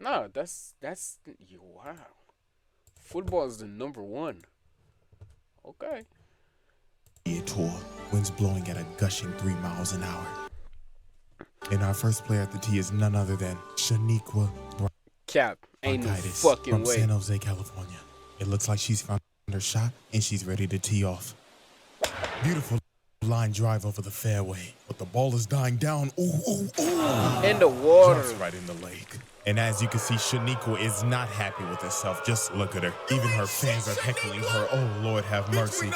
No, that's wow. Football is the number one. Okay. Tour, winds blowing at a gushing 3 miles an hour. And our first player at the tee is none other than Shaniqua Cap, ain't no Bronchitis fucking from way. San Jose, California. It looks like she's found her shot and she's ready to tee off. Beautiful line drive over the fairway, but the ball is dying down. Ooh, ooh, ooh. In the water. Just right in the lake. And as you can see, Shaniqua is not happy with herself. Just look at her. Even her fans are heckling her. Oh, Lord have mercy.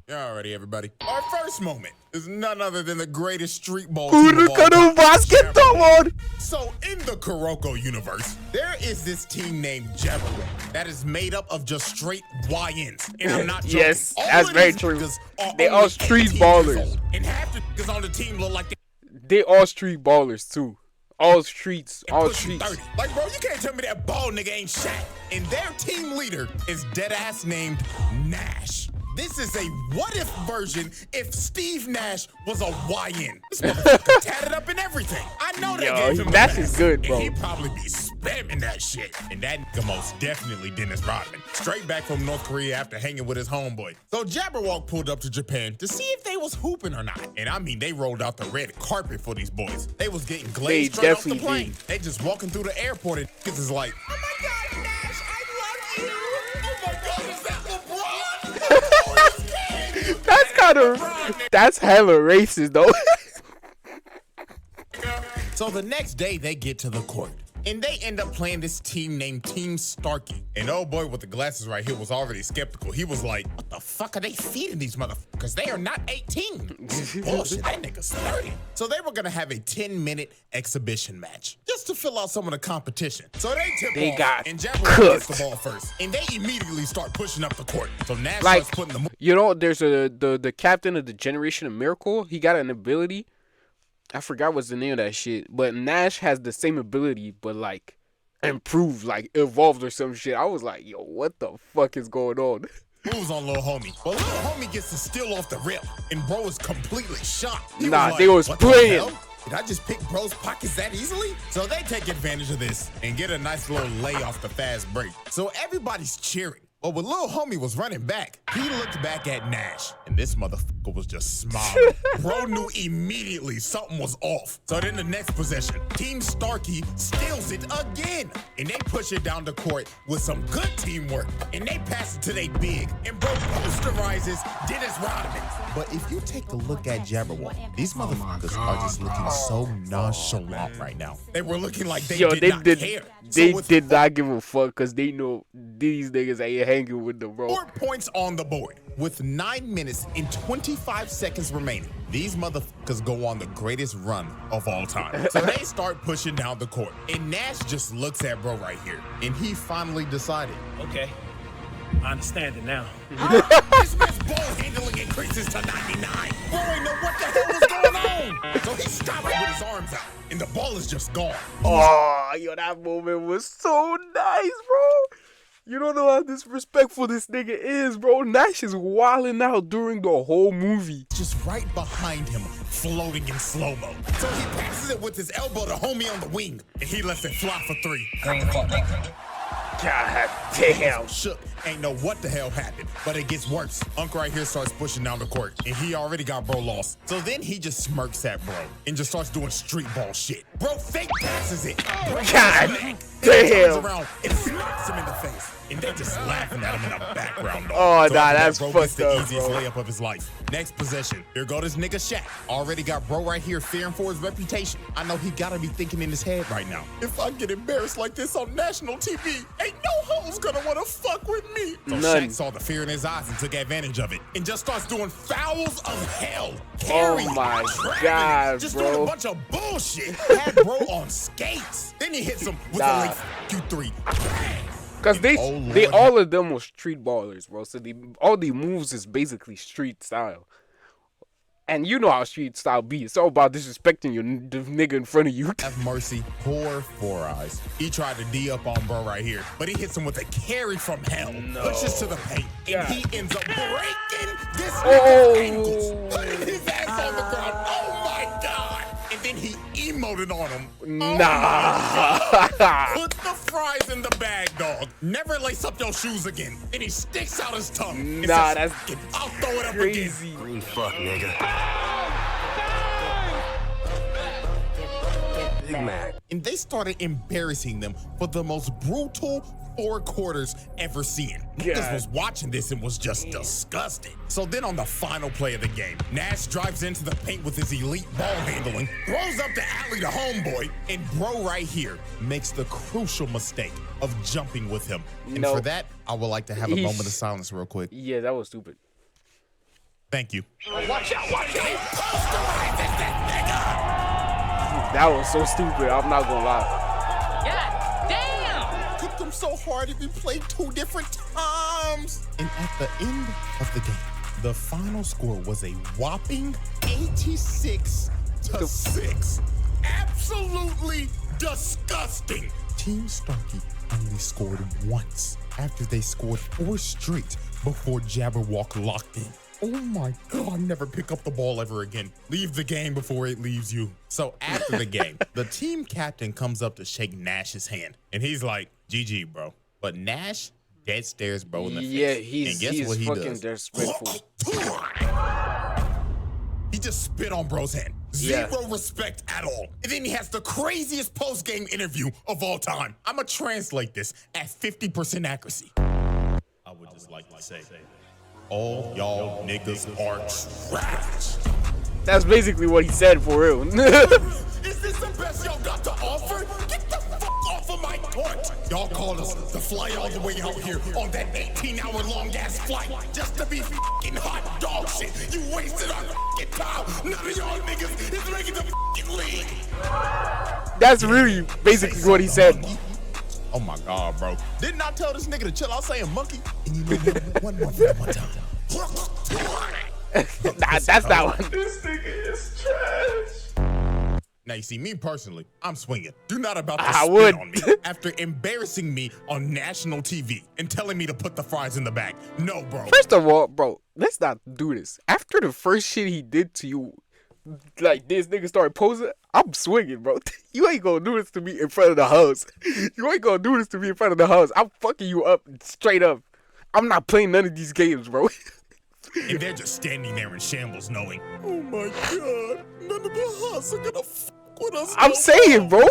Alrighty, everybody. Our first moment is none other than the greatest street ball team of all time. Basketball. So, in the Kuroko universe, there is this team named Jabberwock that is made up of just straight YNs. And I'm not joking. Yes, All that's of very these true. niggas are They only all street 18 years ballers. old. And half the niggas on the team look like They all street ballers too. All streets. they All pushing streets. 30. Like, bro, you can't tell me that ball nigga ain't Shaq. And their team leader is deadass named Nash. This is a what-if version if Steve Nash was a YN. This motherfucker tatted up and everything. I know they Yo, gave him Nash a is mask, good, bro. And he'd probably be spamming that shit. And that nigga most definitely Dennis Rodman. Straight back from North Korea after hanging with his homeboy. So Jabberwock pulled up to Japan to see if they was hooping or not. And I mean, they rolled out the red carpet for these boys. They was getting glazed They straight off the definitely plane. did. They just walking through the airport and niggas is like, oh my God, Nash, I love you. Oh my God, is that LeBron? Oh, he's gay. That's hella racist though. So the next day they get to the court and they end up playing this team named Team Starkey. And old boy with the glasses right here was already skeptical. He was like, what the fuck are they feeding these motherfuckers? They are not 18. This is bullshit. That nigga's 30. So they were gonna have a 10-minute exhibition match just to fill out some of the competition. So they tip They off got and Jabberwock gets cooked. the ball first. And they immediately start pushing up the court. So Nash Like, starts putting the you know, there's the captain of the Generation of Miracle. He got an ability. I forgot what's the name of that shit. But Nash has the same ability, but like improved, like evolved or some shit. I was like, yo, what the fuck is going on? moves on Lil Homie. But Lil Homie gets the steal off the rip, and bro is completely shocked. He Nah, like, they was "What the playing." hell? Did I just pick bro's pockets that easily? So they take advantage of this and get a nice little lay off the fast break. So everybody's cheering. But when Lil Homie was running back, he looked back at Nash, and this motherfucker was just smiling. Bro knew immediately something was off. So then the next possession, Team Starkey steals it again, and they push it down the court with some good teamwork, and they pass it to they big, and bro posterizes Dennis Rodman. But if you take a look at Jabberwock, these motherfuckers are just looking so nonchalant right now. They were looking like they did not care. They So with did not give a fuck because they know these niggas ain't hanging with them, bro. 4 points on the board. With 9 minutes and 25 seconds remaining, these motherfuckers go on the greatest run of all time. So they start pushing down the court. And Nash just looks at bro right here. And he finally decided. Okay, I understand it now. This man's ball handling increases to 99. Bro ain't know what the hell was going on. So he stopped it with his arms out. And the ball is just gone. Oh, yo, that moment was so nice, bro. You don't know how disrespectful this nigga is, bro. Nash is wilding out during the whole movie. Just right behind him, floating in slow-mo. So he passes it with his elbow to Homie on the wing. And he lets it fly for 3. God damn. Shook, ain't know what the hell happened, but it gets worse. Unc right here starts pushing down the court, and he already got bro lost. So then he just smirks at bro and just starts doing street ball shit. Bro fake passes it. God Then he turns damn. around and smacks him in the face. And they're just laughing at him in the background. Dog. Oh, So nah, after that, that's bro gets fucked the up, easiest bro. layup of his life. Next possession. Here go this nigga Shaq. Already got bro right here fearing for his reputation. I know he gotta be thinking in his head right now. If I get embarrassed like this on national TV, ain't no hoes gonna wanna fuck with me. So None. Shaq saw the fear in his eyes and took advantage of it. And just starts doing fouls of hell. Carrying, my trapping, God, just bro. doing a bunch of bullshit. Had bro on skates. Then he hits him with Nah. a late Q3. Bang. Cause they Oh, Lord. all of them were street ballers, bro. So all the moves is basically street style. And you know how street style be. It's all about disrespecting the nigga in front of you. Have mercy, poor Four Eyes. He tried to D up on bro right here, but he hits him with a carry from hell. Pushes to the paint, and he ends up breaking this nigga's ankles, putting his ass on the ground. Oh my God! And then he emoted on him. Nah. Put the fries in the bag, dog. Never lace up your shoes again. Then he sticks out his tongue. and Nah, says, that's I'll throw it up crazy. again. Green fuck, nigga. Big Mac. And they started embarrassing them for the most brutal 4 quarters ever seen. Niggas was watching this and was just disgusted. So then on the final play of the game, Nash drives into the paint with his elite ball handling, throws up the alley to homeboy, and bro right here makes the crucial mistake of jumping with him. And No. for that, I would like to have a moment of silence real quick. Yeah, that was stupid. Thank you. That was so stupid. I'm not gonna lie. God damn! Kicked him so hard if we played 2 different times. And at the end of the game, the final score was a whopping 86-6. Absolutely disgusting. Team Starkey only scored once after they scored 4 straight before Jabberwock locked in. Oh my God, never pick up the ball ever again. Leave the game before it leaves you. So after the game, the team captain comes up to shake Nash's hand. And he's like, GG, bro. But Nash dead stares bro in the Yeah, face. And guess he's what he fucking does? disrespectful. He just spit on bro's hand. Yeah. Zero respect at all. And then he has the craziest post-game interview of all time. I'ma translate this at 50% accuracy. I would just like to say, all y'all niggas are trash. That's basically what he said for real. Is this the best y'all got to offer? Get the fuck off of my court. Y'all called us to fly all the way out here on that 18-hour long ass flight just to be fucking hot dog shit. You wasted our fucking time. None of y'all niggas is making the fucking league. That's really basically what he said. Oh my God, bro. Didn't I tell this nigga to chill out saying monkey? And you know one more for one time. That's that one. This nigga is trash. Now you see, me personally, I'm swinging. You're not about to I spit would. on me after embarrassing me on national TV and telling me to put the fries in the bag. No, bro. First of all, bro, let's not do this. After the first shit he did to you, like this nigga started posing, I'm swinging, bro. You ain't gonna do this to me in front of the house. You ain't gonna do this to me in front of the house. I'm fucking you up straight up. I'm not playing none of these games, bro. And they're just standing there in shambles knowing, oh my God, none of the house are gonna fuck with us. I'm no saying, more." bro.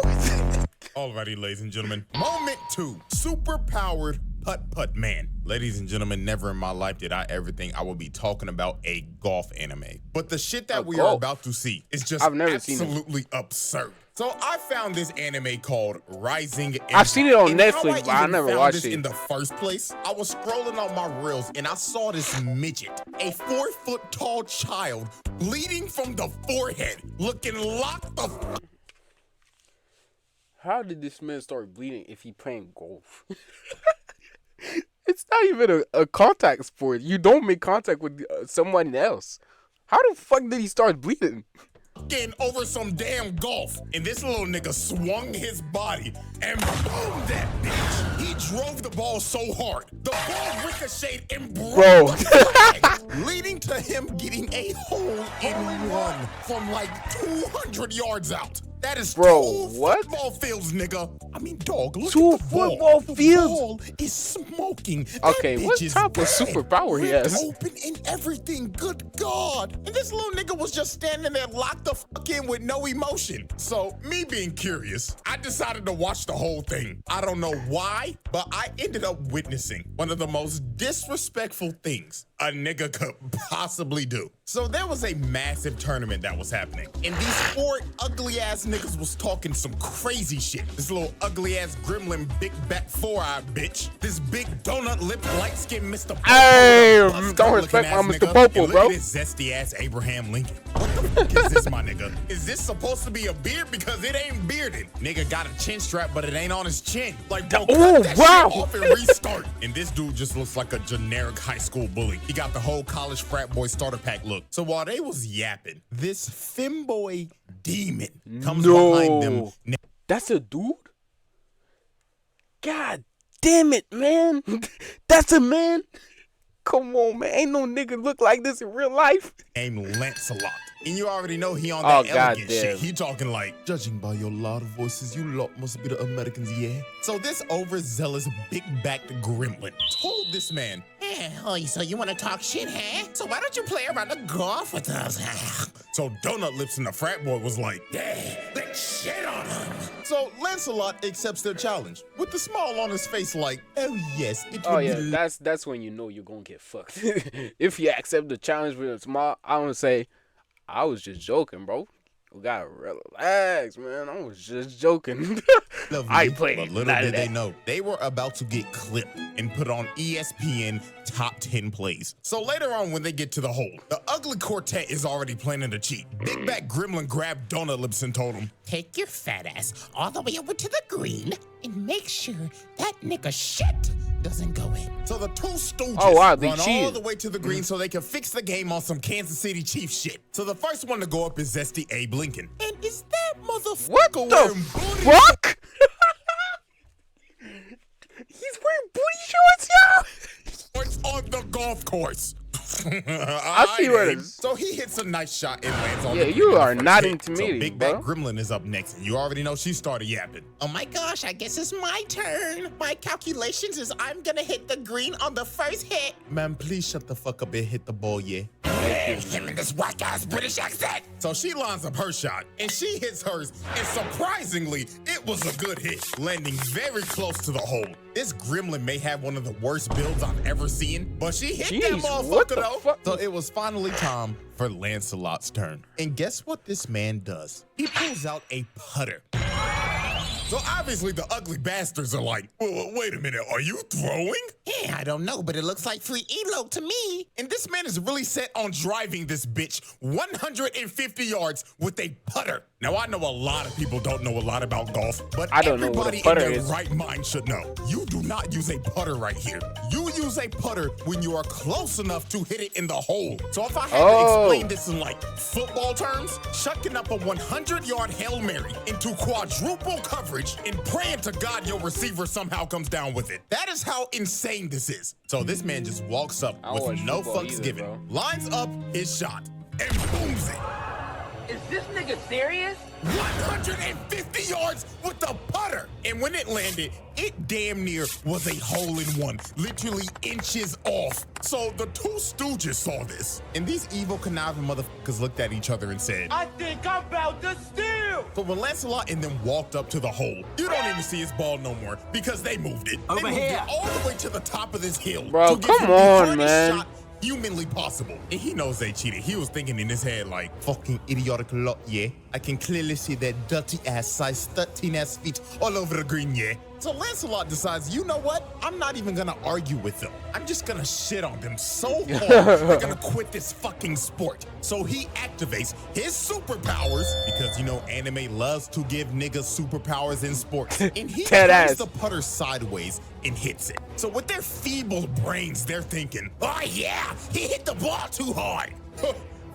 Alrighty, ladies and gentlemen. Moment 2. Super-powered putt-putt man. Ladies and gentlemen, never in my life did I ever think I would be talking about a golf anime. But the shit that we are golf? about to see is just I've never seen it. absolutely absurd. So I found this anime called Rising Empire. I've seen it on And how Netflix, but I even never found watched this it. in the first place, I was scrolling on my reels and I saw this midget, a 4-foot tall child, bleeding from the forehead, looking locked the fuck. How did this man start bleeding if he playing golf? It's not even a contact sport. You don't make contact with someone else. How the fuck did he start bleeding? Over some damn golf, and this little nigga swung his body and boom that bitch. He drove the ball so hard, the ball ricocheted and broke Bro. the flag, leading to him getting a hole in one from like 200 yards out. That is Bro, 2 what? football fields, nigga. I mean, dog, look 2 at the ball. football The fields? ball is smoking. That Okay, what bitch is type of red, superpower he ripped has? open and everything. Good God. And this little nigga was just standing there locked the fuck in with no emotion. So, me being curious, I decided to watch the whole thing. I don't know why, but I ended up witnessing one of the most disrespectful things a nigga could possibly do. So there was a massive tournament that was happening, and these 4 ugly ass niggas was talking some crazy shit. This little ugly ass gremlin, big back 4-eye bitch. This big donut lip, light skinned Mr. Popo, Hey, bust don't looking respect my ass Mr. nigga, Popo, and bro. Look at this zesty ass Abraham Lincoln. What the fuck is this, my nigga? Is this supposed to be a beard? Because it ain't bearded. Nigga got a chin strap, but it ain't on his chin. Like, bro, cut Oh, that wow. shit off and restart. And this dude just looks like a generic high school bully. He got the whole college frat boy starter pack look. So while they was yapping, this femboy demon comes behind them. That's a dude? God damn it, man. That's a man? come on, man. Ain't no nigga look like this in real life. Named Lancelot. And you already know he on Oh, that elegant goddamn. shit. He talking like, judging by your loud voices, you lot must be the Americans, yeah? So this overzealous, big-backed gremlin told this man, so you want to talk shit, huh? So why don't you play around the golf with us? So Donut Lips and the frat boy was like, yeah, let's shit on him. So Lancelot accepts their challenge with the smile on his face like, oh yes, it Oh would yeah, be that's when you know you're gonna get fucked. If you accept the challenge with a smile, I want to say, I was just joking, bro. You gotta relax, man. I was just joking. lovely, I ain't playing but little none of did they that. know, they were about to get clipped and put on ESPN top 10 plays. So later on when they get to the hole, the ugly quartet is already planning to cheat. Big Back Gremlin grabbed Donut Lips and told him, Take your fat ass all the way over to the green and make sure that nigga shit doesn't go in. so the two stooges Oh, wow, they run all cheated. the way to the green so they can fix the game on some Kansas City Chiefs shit. So the first one to go up is Zesty Abe Lincoln. And is that motherfucker What the wearing booty fuck? He's wearing booty shorts, yo. shorts on the golf course? I see what Abe. it's- So he hits a nice shot and lands on Yeah, the you green on are the first not hit. intimidating, So Big bro. Back Gremlin is up next. And you already know she started yapping. Oh my gosh, I guess it's my turn. My calculations is I'm gonna hit the green on the first hit. Man, please shut the fuck up and hit the ball, yeah? Him in this whack ass British accent. So she lines up her shot, and she hits hers, and surprisingly, it was a good hit, landing very close to the hole. This gremlin may have one of the worst builds I've ever seen, but she hit that Jeez, what motherfucker the though. fuck? So it was finally time for Lancelot's turn. And guess what this man does? He pulls out a putter. So obviously the ugly bastards are like, wait a minute, are you throwing? Yeah, I don't know, but it looks like free elo to me. And this man is really set on driving this bitch 150 yards with a putter. Now, I know a lot of people don't know a lot about golf, but I don't know what a everybody putter in their is. right mind should know. You do not use a putter right here. You use a putter when you are close enough to hit it in the hole. So if I had to Oh. explain this in like football terms, chucking up a 100-yard Hail Mary into quadruple coverage and praying to God your receiver somehow comes down with it. That is how insane this is. So this man just walks up I don't with watch no football fucks either, given, bro. lines up his shot, and booms it. Is this nigga serious? 150 yards with the putter. And when it landed, it damn near was a hole-in-one, literally inches off. So the two stooges saw this, and these evil conniving motherfuckers looked at each other and said, I think I'm about to steal. but when Lancelot and them walked up to the hole, you don't even see his ball no more because they moved it. They moved it all the way to the top of this hill. Bro, to give come him the on, hardest man. shot humanly possible. And he knows they cheated. He was thinking in his head like, fucking idiotic lot, yeah. I can clearly see their dirty ass size 13 ass feet all over the green, yeah. So Lancelot decides, you know what? I'm not even gonna argue with them. I'm just gonna shit on them so hard they're gonna quit this fucking sport. So he activates his superpowers because you know anime loves to give niggas superpowers in sports. And he Dead turns ass. the putter sideways and hits it. So with their feeble brains, they're thinking, oh yeah, he hit the ball too hard.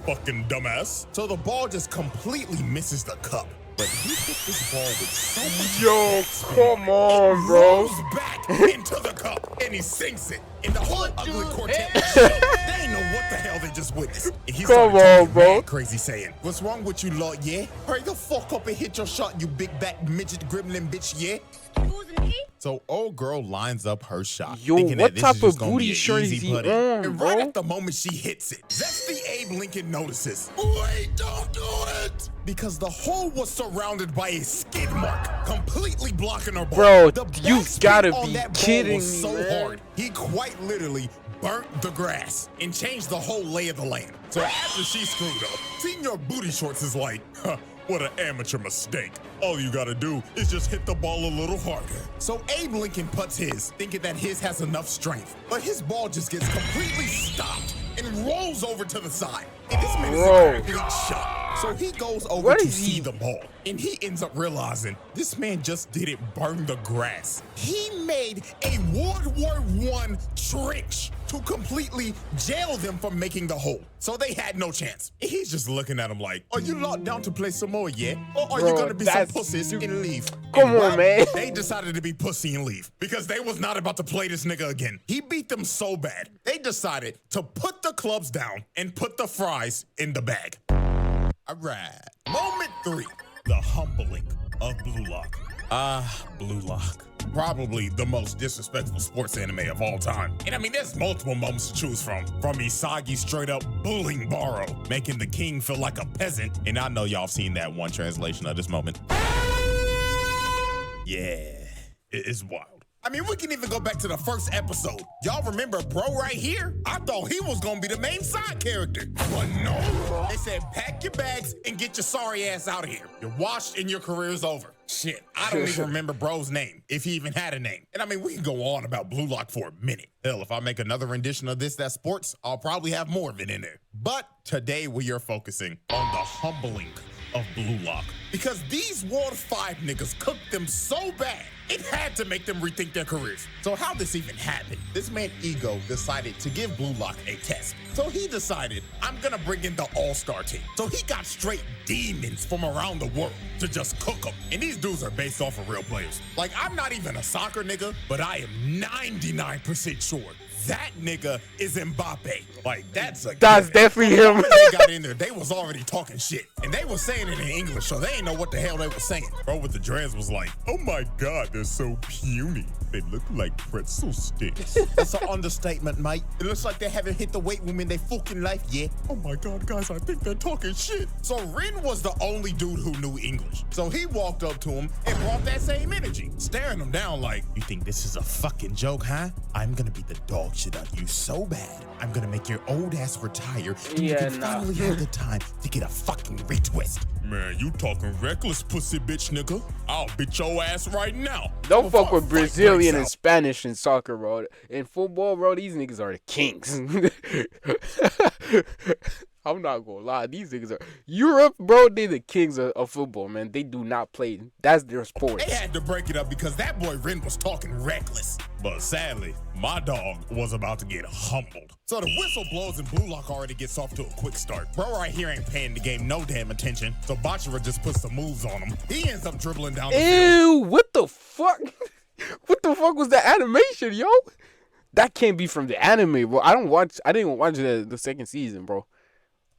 Fucking dumbass. So the ball just completely misses the cup. But he hit this ball with so much Yo, backspin, come on, it bro. rolls back into the cup and he sinks it. And the whole ugly quartet, they ain't know what the hell they just witnessed. And he Come started talking on, bro. mad crazy saying, what's wrong with you, Lord, yeah? Hurry the fuck up and hit your shot, you big back midget gremlin bitch, yeah? So old girl lines up her shot. Yo, thinking what that this type is just of gonna booty be an shirt is easy he putty. on, And bro? right at the moment she hits it, Zesty Abe Lincoln notices, wait, don't do it! Because the hole was surrounded by a skid mark, completely blocking her ball. Bro, The you backspin gotta on be that ball kidding was me, so man. hard, he quite literally burnt the grass and changed the whole lay of the land. So after she screwed up, Senior Booty Shorts is like, huh, what an amateur mistake. All you gotta do is just hit the ball a little harder. So Abe Lincoln puts his, thinking that his has enough strength, but his ball just gets completely stopped and rolls over to the side. And this man is Bro. a complete shot. So he goes over What to is see he- the ball, and he ends up realizing this man just didn't burn the grass. He made a World War I trench to completely jail them from making the hole. So they had no chance. He's just looking at him like, are you locked down to play some more yet? Or are you Bro, gonna be some that's pussies and leave? Come And on, well, man. They decided to be pussy and leave because they was not about to play this nigga again. He beat them so bad, they decided to put the clubs down and put the fries in the bag. All right. Moment 3, the humbling of Blue Lock. Blue Lock. Probably the most disrespectful sports anime of all time. And I mean, there's multiple moments to choose from. From Isagi straight up bullying Baro, making the king feel like a peasant. And I know y'all seen that one translation of this moment. Yeah, it's wild. I mean, we can even go back to the first episode. Y'all remember bro right here? I thought he was gonna be the main side character. But no, they said pack your bags and get your sorry ass out of here. You're washed and your career's over. Shit, I don't even remember bro's name, if he even had a name. And I mean, we can go on about Blue Lock for a minute. Hell, if I make another rendition of this that's sports, I'll probably have more of it in there. But today we are focusing on the humbling of Blue Lock. Because these World 5 niggas cooked them so bad, it had to make them rethink their careers. So how this even happened? This man Ego decided to give Blue Lock a test. So he decided, I'm gonna bring in the all-star team. So he got straight demons from around the world to just cook them. And these dudes are based off of real players. Like, I'm not even a soccer nigga, but I am 99% sure that nigga is Mbappe. Like, that's a That's given. definitely him. When they got in there, they was already talking shit. And they was saying it in English, so they didn't know what the hell they were saying. Bro with the dreads was like, oh my God, they're so puny. They look like pretzel sticks. That's an understatement, mate. It looks like they haven't hit the weight room in their fucking life yet. Oh my God, guys, I think they're talking shit. So Rin was the only dude who knew English. So he walked up to him and brought that same energy, staring him down like, you think this is a fucking joke, huh? I'm gonna beat the dog shit out of you so bad. I'm gonna make your old ass retire and you Yeah, can nah. finally have the time to get a fucking retwist. Man, you talking reckless, pussy bitch nigga. I'll beat your ass right now. Don't Before fuck a with fight Brazilian breaks and out. Spanish in soccer, bro. In football, bro, these niggas are the kings. I'm not gonna lie, these niggas are Europe, bro. They the kings of football, man. They do not play. That's their sport. They had to break it up because that boy Rin was talking reckless. But sadly, my dog was about to get humbled. So the whistle blows and Blue Lock already gets off to a quick start. Bro right here ain't paying the game no damn attention. So Bachira just puts some moves on him. He ends up dribbling down the field. Ew, what the fuck? What the fuck was the animation, yo? That can't be from the anime, bro. I didn't even watch the second season, bro.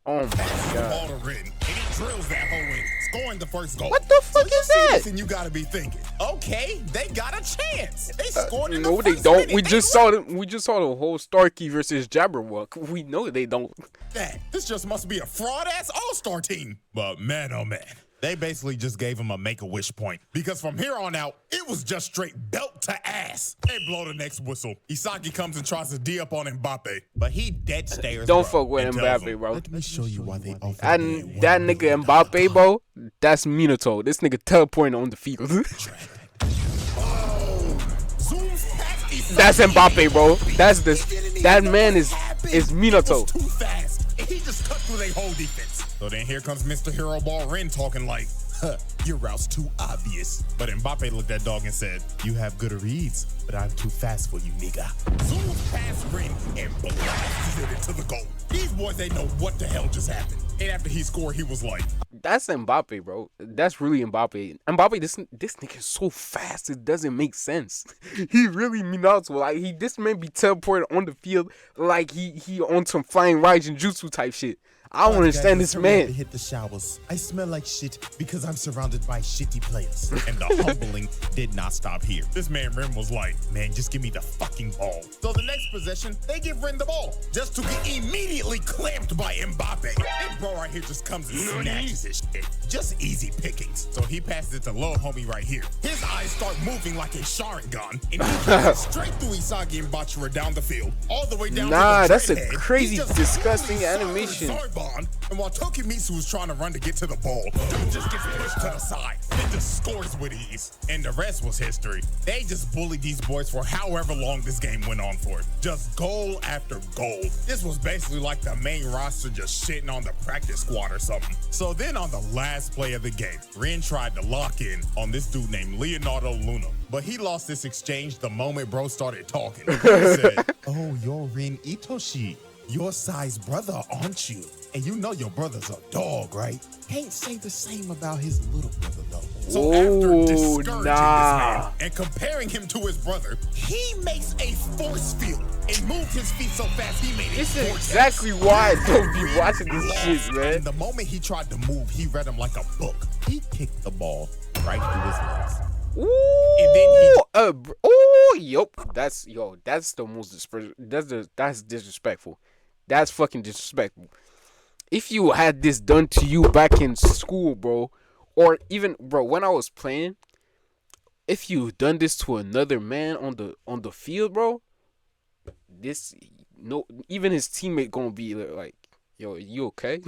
Oh my Passes the God. ball to Rin, and he drills that hole in, scoring the first goal. What the fuck so you is see that? this and you gotta be thinking, okay, they got a chance. They scored in the No, they first don't. minute. We They just saw the whole Starkey versus Jabberwock. We know they don't. that. This just must be a fraud-ass all-star team. But man, oh man. They basically just gave him a Make-A-Wish point. Because from here on out, it was just straight belt to ass. They blow the next whistle. Isagi comes and tries to D up on Mbappe. But he dead stares, Don't bro, fuck with and tells Mbappe, him, bro. Let me show you why they offer And that nigga Mbappe, bro, that's Minato. This nigga teleporting on the field. Zooms past Isagi. That's Mbappe, bro. That's He didn't even that know man what is happened. Minato. It was too fast. And he just cut through their whole defense. So then here comes Mr. Hero Ball Rin talking like, your route's too obvious. But Mbappe looked at dog and said, you have good reads, but I'm too fast for you, nigga. Zooms past Rin and blasts it into the goal. These boys, they know what the hell just happened. And after he scored, he was like, That's Mbappe, bro. That's really Mbappe. Mbappe, this nigga is so fast, it doesn't make sense. He really Minato. Like, this man be teleporting on the field like he on some flying Raijin Jutsu type shit. I don't understand this man. Hit the showers. I smell like shit because I'm surrounded by shitty players. And the humbling did not stop here. This man Rin was like, man, just give me the fucking ball. So the next possession, they give Rin the ball, just to get immediately clamped by Mbappe. And bro right here just comes and snatches his shit. Just easy pickings. So he passes it to little homie right here. His eyes start moving like a Sharingan, and he goes straight through Isagi and Bachira down the field, all the way down Nah, to the that's a dreadhead. crazy, He just disgusting brutally animation. Zarbon, and while Tokimitsu was trying to run to get to the ball, dude just gets pushed to the side. Then just scores with ease. And the rest was history. They just bullied these boys for however long this game went on for. Just goal after goal. This was basically like the main roster just shitting on the practice squad or something. So then on the last play of the game, Ren tried to lock in on this dude named Leonardo Luna. But he lost this exchange the moment bro started talking. He said, "Oh, you're Ren Itoshi. Your size brother, aren't you? And you know your brother's a dog, right? Can't say the same about his little brother, though." So after discouraging this man and comparing him to his brother, he makes a force field and moved his feet so fast he made it. This is exactly why I don't be watching this shit, man. And the moment he tried to move, he read him like a book. He kicked the ball right through his legs. Ooh, And then that's the most that's disrespectful. That's fucking disrespectful. If you had this done to you back in school, bro, or even bro when I was playing, if you done this to another man on the field, bro, even his teammate gonna be like, "Yo, you okay?"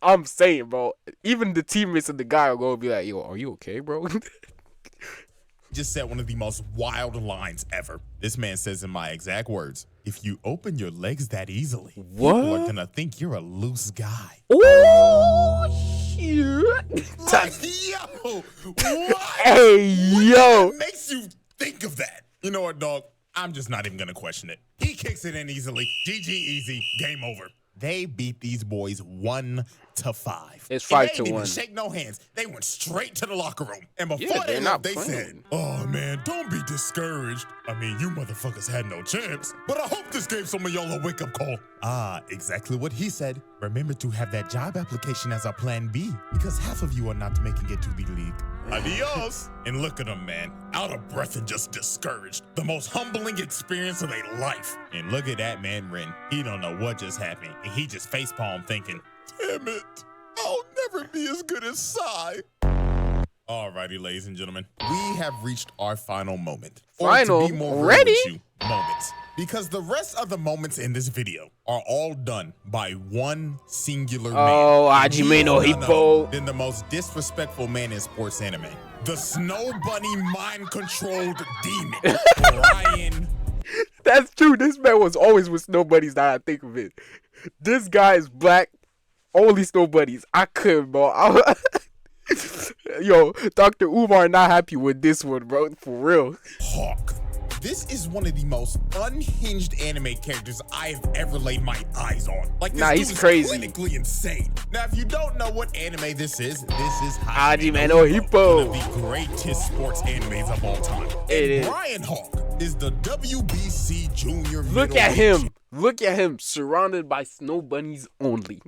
I'm saying, bro, even the teammates of the guy are gonna be like, "Yo, are you okay, bro?" just said one of the most wild lines ever. This man says in my exact words, "If you open your legs that easily, people are gonna think you're a loose guy." Oh shit! Like, yo, what? Hey, yo. What makes you think of that? You know what, dog? I'm just not even gonna question it. He kicks it in easily. GG easy. Game over. They beat these boys 1-5. It's 5-1. They didn't even shake no hands. They went straight to the locker room. And before they left, they said, "Oh man, don't be discouraged. I mean, you motherfuckers had no chance. But I hope this gave some of y'all a wake-up call." Ah, exactly what he said. Remember to have that job application as a plan B, because half of you are not making it to the league. Adios. And look at him, man. Out of breath and just discouraged. The most humbling experience of a life. And look at that man, Ren. He don't know what just happened. And he just facepalm thinking, "Damn it. I'll never be as good as Sai." Alrighty, ladies and gentlemen. We have reached our final moment. Final? Or to be more real Already? with you, moments. Because the rest of the moments in this video are all done by one singular man. Oh, Hajime no None other Hippo. than the most disrespectful man in sports anime. The Snow Bunny mind-controlled demon, Brian. That's true. This man was always with Snow Bunnies now I think of it. This guy is black. Only Snow Bunnies. I couldn't, bro. Yo, Dr. Umar not happy with this one, bro. For real. Hawk. This is one of the most unhinged anime characters I have ever laid my eyes on. Like, this Nah, dude he's is crazy. clinically insane. Now, if you don't know what anime this is Hajime no Hippo. one of the greatest sports animes of all time. It is. Brian Hawk is the WBC Junior Look at him. Look at him. Surrounded by Snow Bunnies only.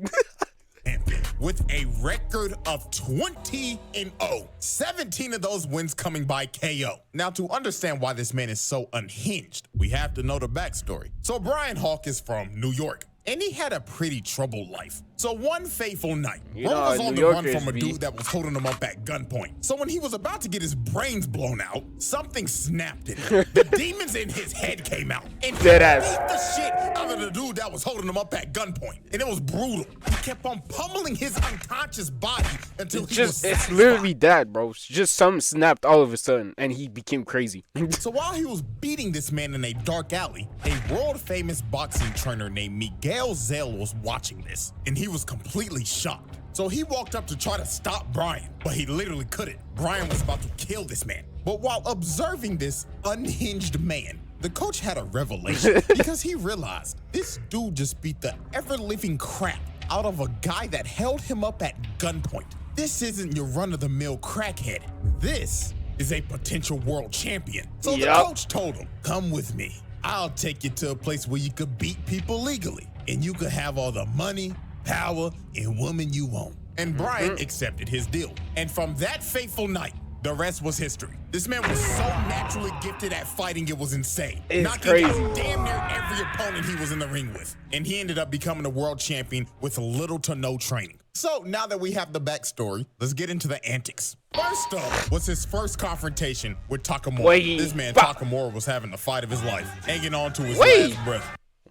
champion with a record of 20-0. 17 of those wins coming by KO. Now, to understand why this man is so unhinged, we have to know the backstory. So Brian Hawk is from New York, and he had a pretty troubled life. So one fateful night, You Ron know was how on New the run Yorkers from a be. dude that was holding him up at gunpoint. So when he was about to get his brains blown out, something snapped in him. The demons in his head came out and Dead beat ass. the shit out of the dude that was holding him up at gunpoint. And it was brutal. He kept on pummeling his unconscious body until he was It's satisfied. literally that, bro. Just something snapped all of a sudden, and he became crazy. So while he was beating this man in a dark alley, a world-famous boxing trainer named Miguel Zell was watching this, and he was completely shocked. So he walked up to try to stop Brian, but he literally couldn't. Brian was about to kill this man. But while observing this unhinged man, the coach had a revelation because he realized this dude just beat the ever-living crap out of a guy that held him up at gunpoint. This isn't your run-of-the-mill crackhead. This is a potential world champion. So the Yup. coach told him, "Come with me. I'll take you to a place where you could beat people legally, and you could have all the money, power, and woman you want." And Brian accepted his deal. And from that fateful night, the rest was history. This man was so naturally gifted at fighting, it was insane. It's Knocking crazy. out damn near every opponent he was in the ring with. And he ended up becoming a world champion with little to no training. So now that we have the backstory, let's get into the antics. First up was his first confrontation with Takamura. Wait, This man, but- Takamura, was having the fight of his life, hanging on to his Wait. last breath.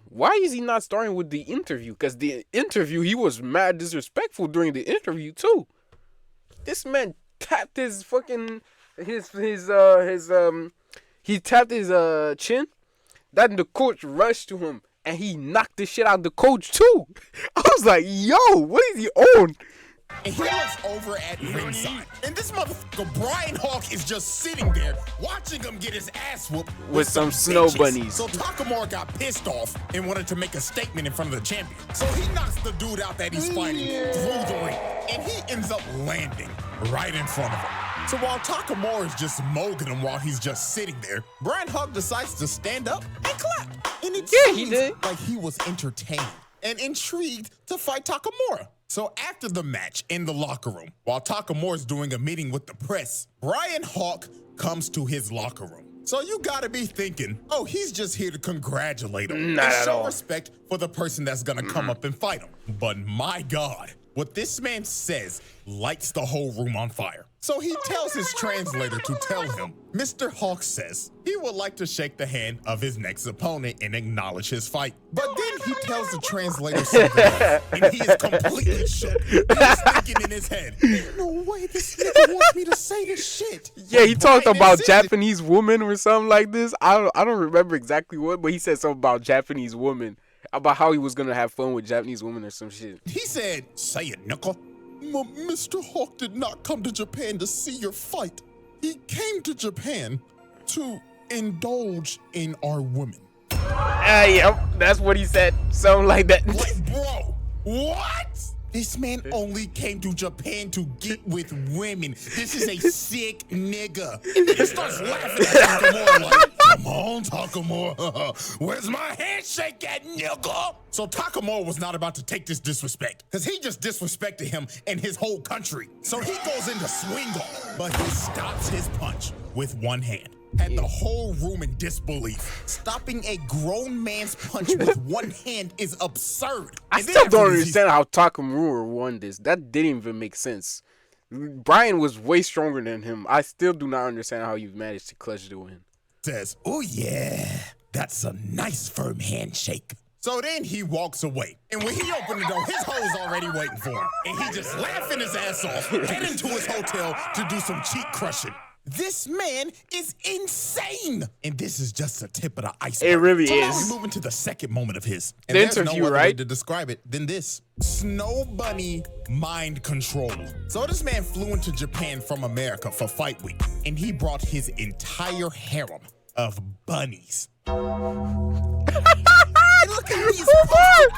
Why is he not starting with the interview? Because the interview, he was mad disrespectful during the interview, too. This man tapped his fucking he tapped his chin. Then the coach rushed to him and he knocked the shit out of the coach too. I was like, yo, what is he on? And he looks over at ringside. And this motherfucker, Brian Hawk, is just sitting there watching him get his ass whooped With some snow bitches. bunnies. So Takamura got pissed off and wanted to make a statement in front of the champion. So he knocks the dude out that he's fighting through the ring. And he ends up landing right in front of him. So while Takamura is just mogging him while he's just sitting there, Brian Hawk decides to stand up and clap. And it Yeah, he seems did. like he was entertained and intrigued to fight Takamura. So after the match in the locker room, while Takamura's doing a meeting with the press, Brian Hawk comes to his locker room. So you gotta be thinking, oh, he's just here to congratulate him Not and at show all. respect for the person that's gonna come up and fight him. But my God, what this man says lights the whole room on fire. So he tells his translator to tell him, Mr. Hawk says he would like to shake the hand of his next opponent and acknowledge his fight. But then he tells the translator something else, and he is completely shook. He's thinking in his head, no way this nigga wants me to say this shit. Yeah, he But talked Brian about insisted. Japanese woman or something like this. I don't remember exactly what, but he said something about Japanese woman, about how he was gonna have fun with Japanese women or some shit. He said, say it, nickel. Mr. Hawk did not come to Japan to see your fight. He came to Japan to indulge in our women. Yep, that's what he said. Something like that. Like, bro, what? This man only came to Japan to get with women. This is a sick nigga. He starts laughing at Takamura like, come on, Takamura. Where's my handshake at, nigga? So Takamura was not about to take this disrespect because he just disrespected him and his whole country. So he goes into swing off, but he stops his punch with one hand. Had the whole room in disbelief. Stopping a grown man's punch with one hand is absurd. I And then still after don't this, he understand how Takamura won this. That didn't even make sense. Brian was way stronger than him. I still do not understand how you've managed to clutch the win. says, oh yeah, that's a nice firm handshake. So then he walks away. And when he opened the door, his hoe's already waiting for him. And he just laughing his ass off, heading to his hotel to do some cheek crushing. This man is insane. And this is just the tip of the iceberg. It really so now is. we move into the second moment of his. And The there's interview, no other way right? to describe it than this. Snow Bunny mind control. So this man flew into Japan from America for Fight Week. And he brought his entire harem of bunnies. And look at these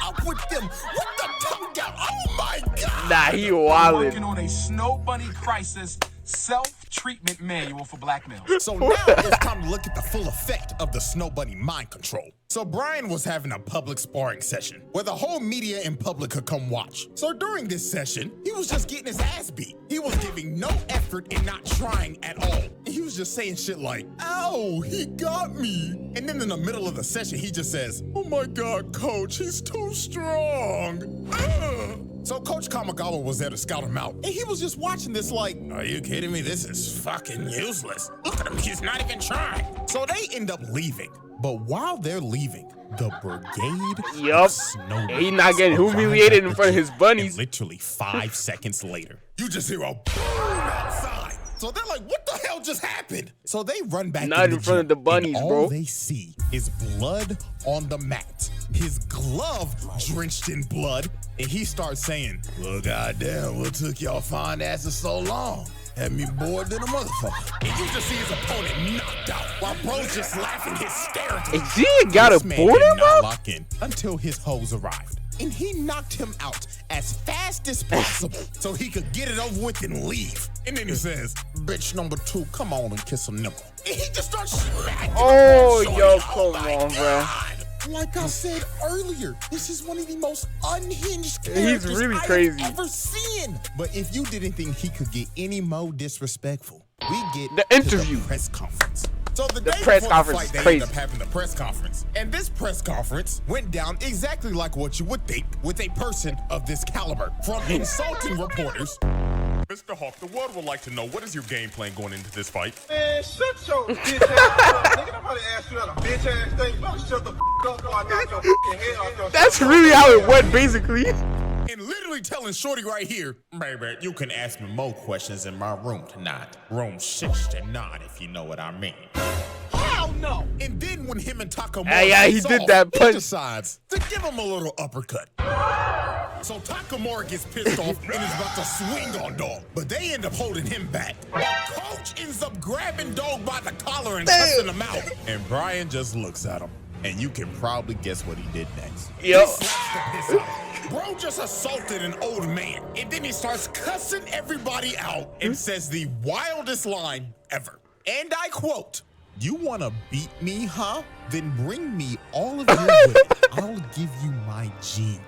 up with them with the tongue out. Oh my God. Nah, he Working wildin'. on a Snow Bunny Crisis self-treatment manual for black males. So now it's time to look at the full effect of the Snow Bunny mind control. So Brian was having a public sparring session where the whole media and public could come watch. So during this session, he was just getting his ass beat. He was giving no effort and not trying at all. And he was just saying shit like, ow, he got me. And then in the middle of the session, he just says, oh my God, coach, he's too strong. Ugh. So Coach Kamigawa was there to scout him out. And he was just watching this like, are you kidding me? This is fucking useless. Look at him, he's not even trying. So they end up leaving. But while they're leaving, the brigade Yup. of Snow He not getting Bunnies humiliated in arrive front of at his the gym, bunnies. and literally 5 seconds later, you just hear a boom outside. So they're like, what the hell just happened? So they run back Not in in front of gym, the bunnies, and all bro. they see is blood on the mat. His glove drenched in blood, and he starts saying, well, goddamn, what took y'all fine asses so long? Had me bored than a motherfucker. And you just see his opponent knocked out while bro's just laughing hysterically. Is he got a This man board did him not up? lock in until his hoes arrived. And he knocked him out as fast as possible so he could get it over with and leave. And then he says, bitch number 2, come on and kiss a nipple. And he just starts smacking Oh, the yo, shorty. come my on, God. Like I said earlier, this is one of the most unhinged characters really I crazy. have ever seen. But if you didn't think he could get any more disrespectful, we get The to interview. the press conference. So the day press before conference the is fight, they crazy. end up having the press conference. And this press conference went down exactly like what you would think with a person of this caliber. From insulting reporters. Mr. Hawk, the world would like to know, what is your game plan going into this fight? Man, shut your bitch ass up, nigga. Nobody asked you that a bitch ass thing. You better shut the f up or I knock your fucking head off your That's shit. really how it went, basically. and literally telling Shorty right here, baby, you can ask me more questions in my room tonight. Room 69, if you know what I mean. Hell no! And then when him and Takamura he did that punch. he decides to give him a little uppercut. So Takamura gets pissed off and is about to swing on Dog, but they end up holding him back. But Coach ends up grabbing Dog by the collar and cussing him out. And Brian just looks at him, and you can probably guess what he did next. Yep. He slaps the piss out of him. Bro just assaulted an old man, and then he starts cussing everybody out and says the wildest line ever. And I quote, "You want to beat me, huh? Then bring me all of your women. I'll give you my genes.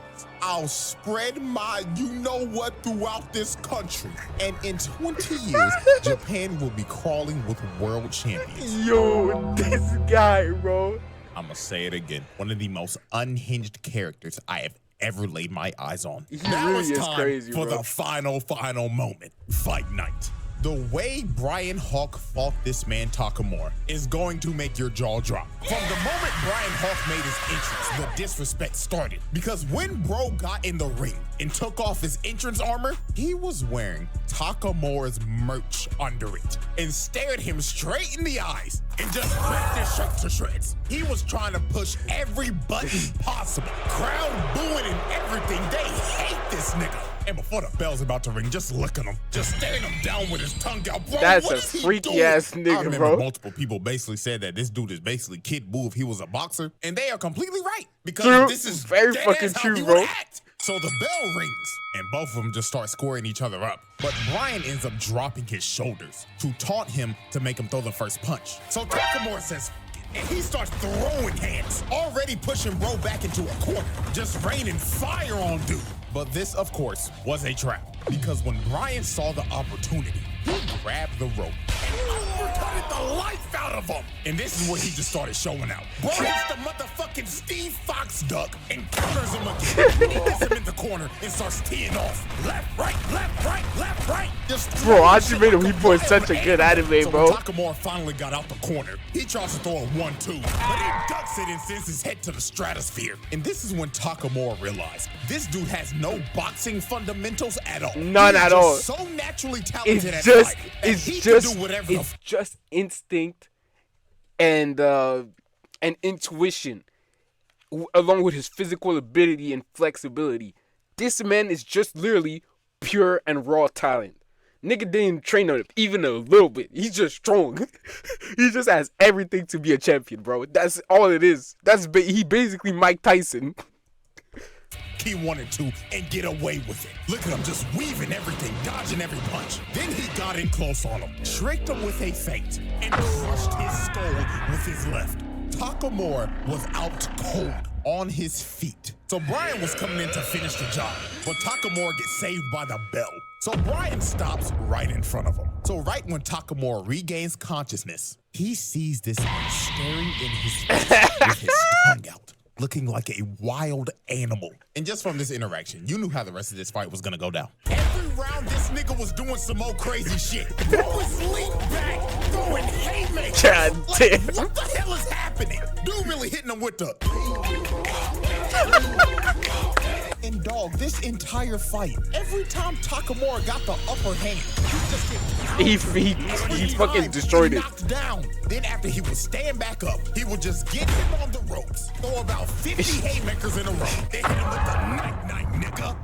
I'll spread my you-know-what throughout this country. And in 20 years, Japan will be crawling with world champions." Yo, this guy, bro. I'm going to say it again. One of the most unhinged characters I have ever laid my eyes on. Now really it's is time crazy, for bro. the final moment. Fight night. The way Brian Hawk fought this man Takamura is going to make your jaw drop. From the moment Brian Hawk made his entrance, the disrespect started. Because when bro got in the ring and took off his entrance armor, he was wearing Takamura's merch under it and stared him straight in the eyes and just ripped his shirt to shreds. He was trying to push every button possible. Crowd booing and everything. They hate this nigga. And before the bell's about to ring, just look at him, just staring him down with his tongue out. Bro, That's what a is he freaky doing? ass nigga, I remember bro. multiple people basically said that this dude is basically Kid Buu if he was a boxer, and they are completely right because True. this is Very dead fucking ass how true, he bro. would act. So the bell rings, and both of them just start squaring each other up. But Brian ends up dropping his shoulders to taunt him to make him throw the first punch. So Takamura says, and he starts throwing hands, already pushing bro back into a corner, just raining fire on dude. But this, of course, was a trap, because when Brian saw the opportunity, he grabbed the rope and uppercutted the life out of him. And this is where he just started showing out. Bro hits the motherfucking Steve Fox duck and counters him again. He gets him in the corner and starts teeing off. Left, right, left, right, left, right. Just Bro, Ultimate Weepo is such a good anime, so bro. when Takamura finally got out the corner, he tries to throw a 1-2, but he ducks it and sends his head to the stratosphere. And this is when Takamura realized this dude has no boxing fundamentals at all. None He's at just all. So naturally talented at It's fight that he can do whatever the just instinct and intuition, along with his physical ability and flexibility. This man is just literally pure and raw talent. Nigga didn't train on it even a little bit. He's just strong. He just has everything to be a champion, bro. That's all it is. He basically Mike Tyson. he wanted to and get away with it. Look at him just weaving everything, dodging every punch. Then he got in close on him, tricked him with a feint, and crushed his skull with his left. Takamura was out cold on his feet. So Brian was coming in to finish the job, but Takamura gets saved by the bell. So Brian stops right in front of him. So right when Takamura regains consciousness, he sees this man staring in his face with his tongue out, looking like a wild animal. And just from this interaction, you knew how the rest of this fight was gonna go down. Every round, this nigga was doing some more crazy shit. Bro was leaning back, throwing haymakers. God damn. Like, what the hell is happening? Dude really hitting him with the... And dog, this entire fight, every time Takamura got the upper hand, he just get he fucking destroyed it. knocked down. Then after he would stand back up, he would just get him on the ropes, throw about 50 haymakers in a row, and hit him with the night-night, nigga.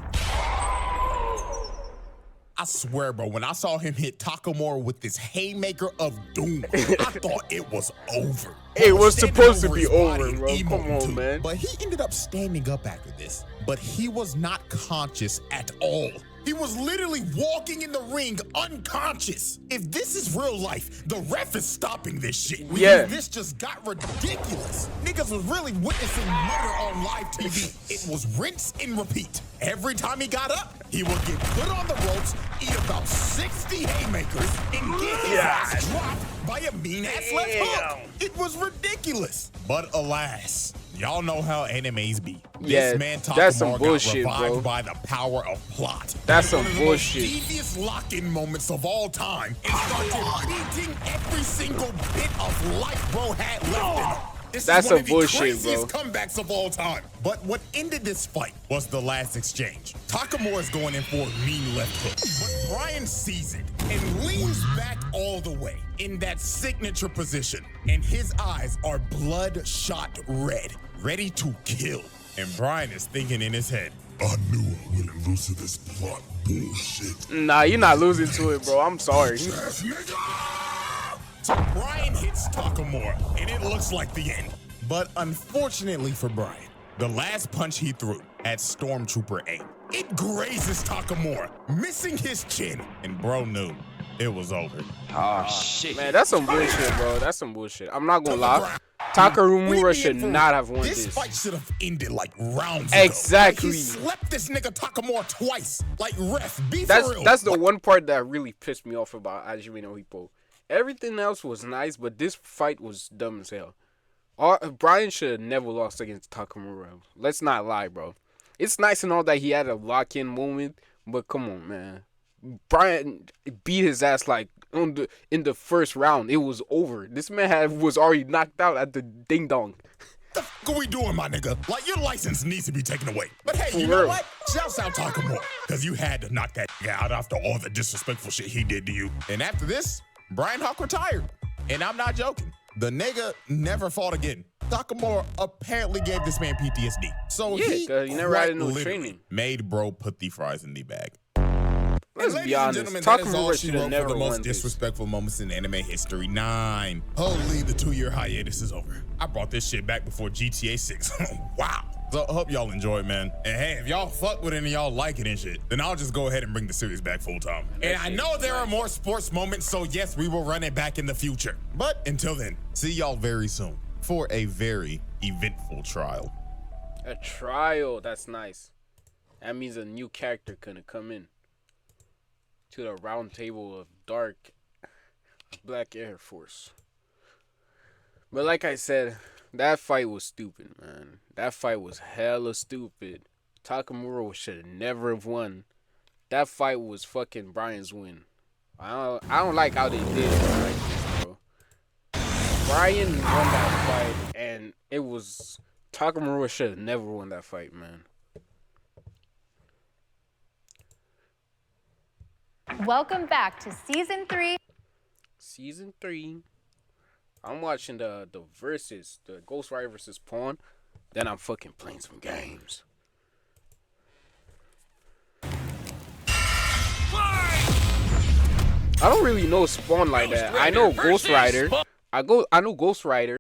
I swear, bro, when I saw him hit Takamura with this haymaker of doom, I thought it was over. It was Standing supposed to over be his body over, and bro. emoting Come on, too. man. But he ended up standing up after this. But he was not conscious at all. He was literally walking in the ring unconscious. If this is real life, the ref is stopping this shit. Yeah. This just got ridiculous. Niggas was really witnessing murder on live TV. It was rinse and repeat. Every time he got up, he would get put on the ropes, eat about 60 haymakers, and get his ass dropped by a mean-ass left hook. It was ridiculous. But alas, y'all know how animes be. Yeah, This man that's some Takamura bullshit, got revived bro. by the power of plot. That's One some of the most bullshit. devious lock-in moments of all time and started beating every single bit of life bro had left in him. This That's is one some of the bullshit, craziest bro. comebacks of all time. But what ended this fight was the last exchange. Takamura is going in for a mean left hook, but Bryan sees it and leans back all the way in that signature position, and his eyes are bloodshot red, ready to kill. And Bryan is thinking in his head, I knew I wouldn't lose to this plot bullshit. Nah, you're not losing to it, bro. I'm sorry. Ass nigga! so Bryan hits Takamura, and it looks like the end. But unfortunately for Bryan, the last punch he threw had Stormtrooper aim. It grazes Takamura, missing his chin, and bro knew it was over. Man, that's some bullshit, bro. That's some bullshit. I'm not gonna lie. Takamura should not have won This this. fight should have ended like rounds Exactly. ago. Like, he slept this nigga Takamura twice. Like, ref, be for real. That's the one part that really pissed me off about Hajime no Ippo. Everything else was nice, but this fight was dumb as hell. Bryan should have never lost against Takamura. Let's not lie, bro. It's nice and all that he had a lock-in moment, but come on, man. Bryan beat his ass like in the first round. It was over. This man was already knocked out at the ding dong. The fuck are we doing, my nigga? Like, your license needs to be taken away. But hey, For you know real. what? Shouts out Takamura, because you had to knock that nigga out after all the disrespectful shit he did to you. And after this, Bryan Hawk retired. And I'm not joking. The nigga never fought again. Takamura apparently gave this man PTSD. So Yeah, he 'cause he never had quite no literally training. made bro put the fries in the bag. Let's Ladies be and honest. gentlemen, that is all Takamura she should have wrote for never the most won this. disrespectful moments in anime history. 9. Holy, the 2-year hiatus is over. I brought this shit back before GTA 6. Wow. So I hope y'all enjoy it, man. And hey, if y'all fuck with it and y'all like it and shit, then I'll just go ahead and bring the series back full time. And I know there are more sports moments, so yes, we will run it back in the future. But until then, see y'all very soon for a very eventful trial. A trial. That's nice. That means a new character gonna come in to the round table of dark Black Air Force. But like I said, that fight was stupid, man. That fight was hella stupid. Takamura should have never have won. That fight was fucking Bryan's win. I don't like how they did it like this, bro. Bryan won that fight, and it was Takamura should have never won that fight, man. Welcome back to season 3. Season 3. I'm watching the versus, the Ghost Rider versus Pawn. Then I'm fucking playing some games. I don't really know Spawn like that. I know Ghost Rider. I know Ghost Rider.